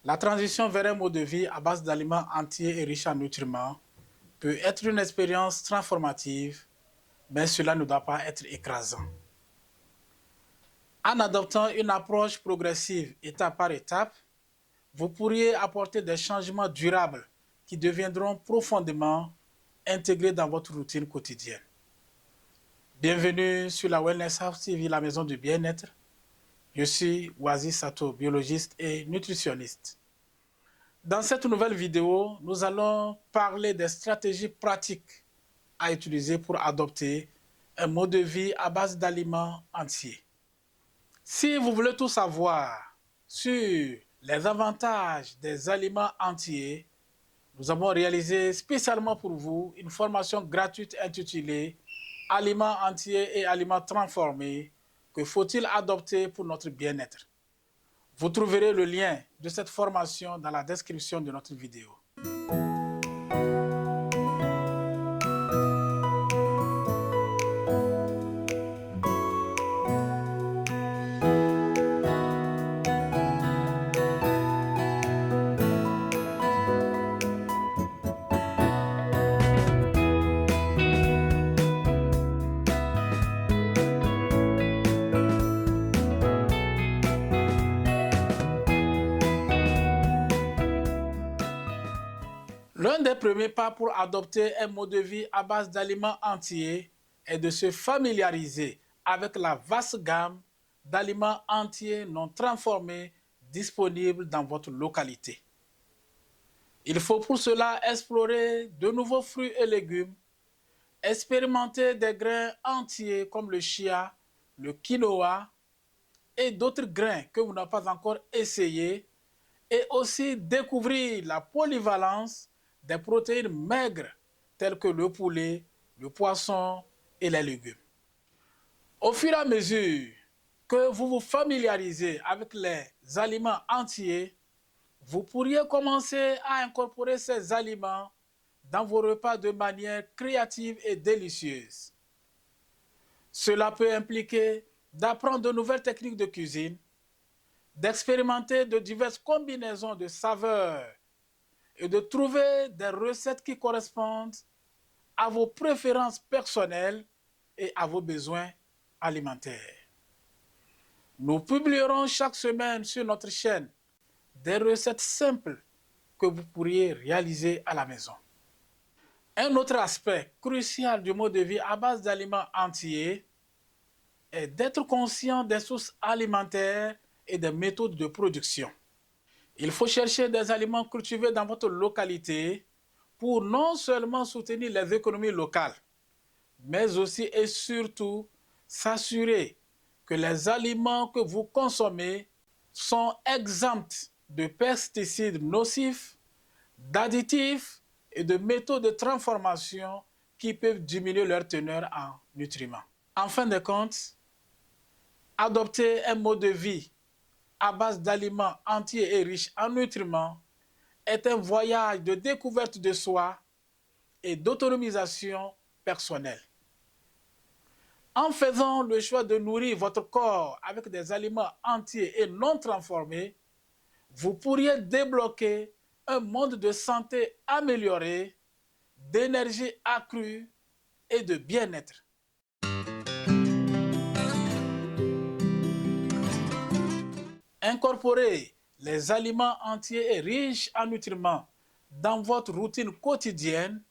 La transition vers un mode de vie à base d'aliments entiers et riches en nutriments peut être une expérience transformative, mais cela ne doit pas être écrasant. En adoptant une approche progressive étape par étape, vous pourriez apporter des changements durables qui deviendront profondément intégrés dans votre routine quotidienne. Bienvenue sur la Wellness House TV, la maison du bien-être. Je suis Wazi Sato, biologiste et nutritionniste. Dans cette nouvelle vidéo, nous allons parler des stratégies pratiques à utiliser pour adopter un mode de vie à base d'aliments entiers. Si vous voulez tout savoir sur les avantages des aliments entiers, nous avons réalisé spécialement pour vous une formation gratuite intitulée « Aliments entiers et aliments transformés, que faut-il adopter pour notre bien-être ?» Vous trouverez le lien de cette formation dans la description de notre vidéo. L'un des premiers pas pour adopter un mode de vie à base d'aliments entiers est de se familiariser avec la vaste gamme d'aliments entiers non transformés disponibles dans votre localité. Il faut pour cela explorer de nouveaux fruits et légumes, expérimenter des grains entiers comme le chia, le quinoa et d'autres grains que vous n'avez pas encore essayés, et aussi découvrir la polyvalence des protéines maigres telles que le poulet, le poisson et les légumes. Au fur et à mesure que vous vous familiarisez avec les aliments entiers, vous pourriez commencer à incorporer ces aliments dans vos repas de manière créative et délicieuse. Cela peut impliquer d'apprendre de nouvelles techniques de cuisine, d'expérimenter de diverses combinaisons de saveurs et de trouver des recettes qui correspondent à vos préférences personnelles et à vos besoins alimentaires. Nous publierons chaque semaine sur notre chaîne des recettes simples que vous pourriez réaliser à la maison. Un autre aspect crucial du mode de vie à base d'aliments entiers est d'être conscient des sources alimentaires et des méthodes de production. Il faut chercher des aliments cultivés dans votre localité pour non seulement soutenir les économies locales, mais aussi et surtout s'assurer que les aliments que vous consommez sont exempts de pesticides nocifs, d'additifs et de méthodes de transformation qui peuvent diminuer leur teneur en nutriments. En fin de compte, adopter un mode de vie à base d'aliments entiers et riches en nutriments est un voyage de découverte de soi et d'autonomisation personnelle. En faisant le choix de nourrir votre corps avec des aliments entiers et non transformés, vous pourriez débloquer un monde de santé amélioré, d'énergie accrue et de bien-être. Incorporer les aliments entiers et riches en nutriments dans votre routine quotidienne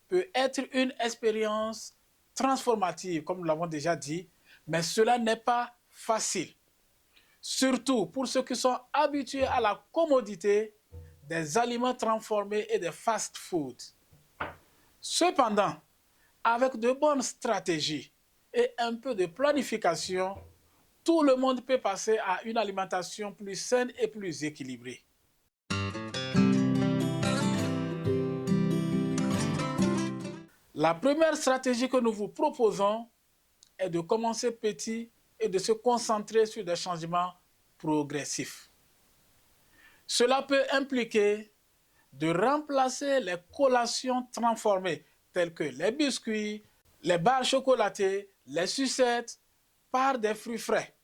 peut être une expérience transformative, comme nous l'avons déjà dit, mais cela n'est pas facile. Surtout pour ceux qui sont habitués à la commodité des aliments transformés et des fast-foods. Cependant, avec de bonnes stratégies et un peu de planification, tout le monde peut passer à une alimentation plus saine et plus équilibrée. La première stratégie que nous vous proposons est de commencer petit et de se concentrer sur des changements progressifs. Cela peut impliquer de remplacer les collations transformées telles que les biscuits, les barres chocolatées, les sucettes par des fruits frais.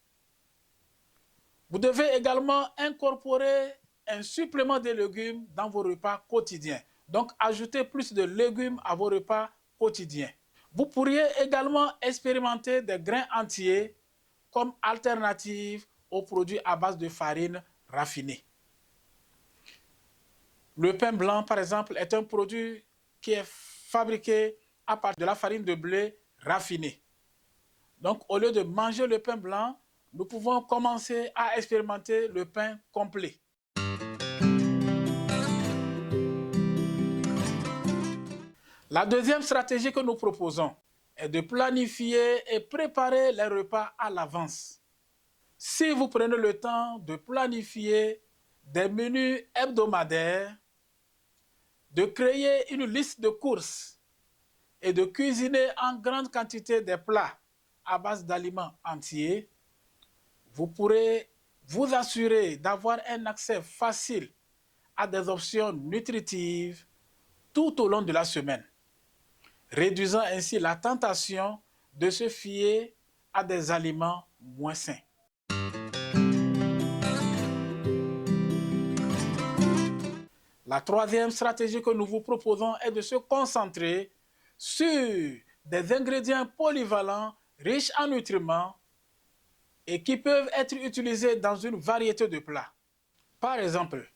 Vous devez également incorporer un supplément de légumes dans vos repas quotidiens. Donc, ajoutez plus de légumes à vos repas quotidiens. Vous pourriez également expérimenter des grains entiers comme alternative aux produits à base de farine raffinée. Le pain blanc, par exemple, est un produit qui est fabriqué à partir de la farine de blé raffinée. Donc, au lieu de manger le pain blanc, nous pouvons commencer à expérimenter le pain complet. La deuxième stratégie que nous proposons est de planifier et préparer les repas à l'avance. Si vous prenez le temps de planifier des menus hebdomadaires, de créer une liste de courses et de cuisiner en grande quantité des plats à base d'aliments entiers, vous pourrez vous assurer d'avoir un accès facile à des options nutritives tout au long de la semaine, réduisant ainsi la tentation de se fier à des aliments moins sains. La troisième stratégie que nous vous proposons est de se concentrer sur des ingrédients polyvalents, riches en nutriments et qui peuvent être utilisés dans une variété de plats. Par exemple,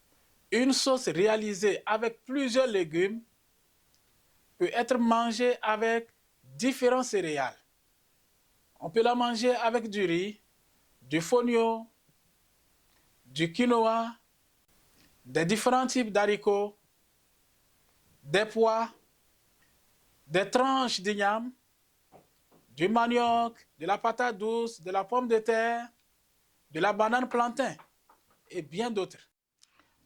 une sauce réalisée avec plusieurs légumes peut être mangée avec différents céréales. On peut la manger avec du riz, du fonio, du quinoa, des différents types d'haricots, des pois, des tranches d'igname, du manioc, de la patate douce, de la pomme de terre, de la banane plantain et bien d'autres.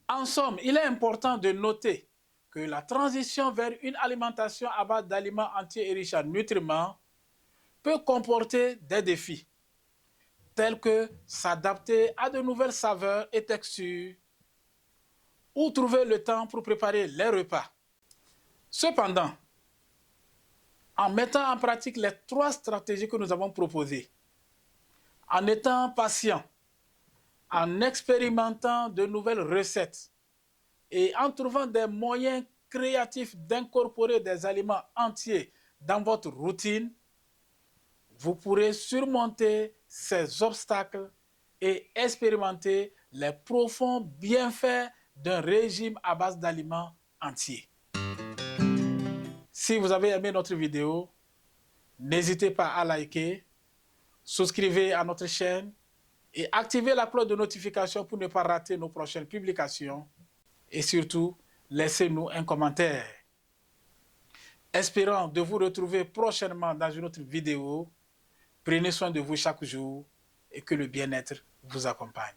En somme, il est important de noter que la transition vers une alimentation à base d'aliments entiers et riches en nutriments peut comporter des défis, tels que s'adapter à de nouvelles saveurs et textures ou trouver le temps pour préparer les repas. Cependant, en mettant en pratique les trois stratégies que nous avons proposées, en étant patient, en expérimentant de nouvelles recettes et en trouvant des moyens créatifs d'incorporer des aliments entiers dans votre routine, vous pourrez surmonter ces obstacles et expérimenter les profonds bienfaits d'un régime à base d'aliments entiers. Si vous avez aimé notre vidéo, n'hésitez pas à liker, souscrivez à notre chaîne et activez la cloche de notification pour ne pas rater nos prochaines publications. Et surtout, laissez-nous un commentaire. Espérant de vous retrouver prochainement dans une autre vidéo. Prenez soin de vous chaque jour et que le bien-être vous accompagne.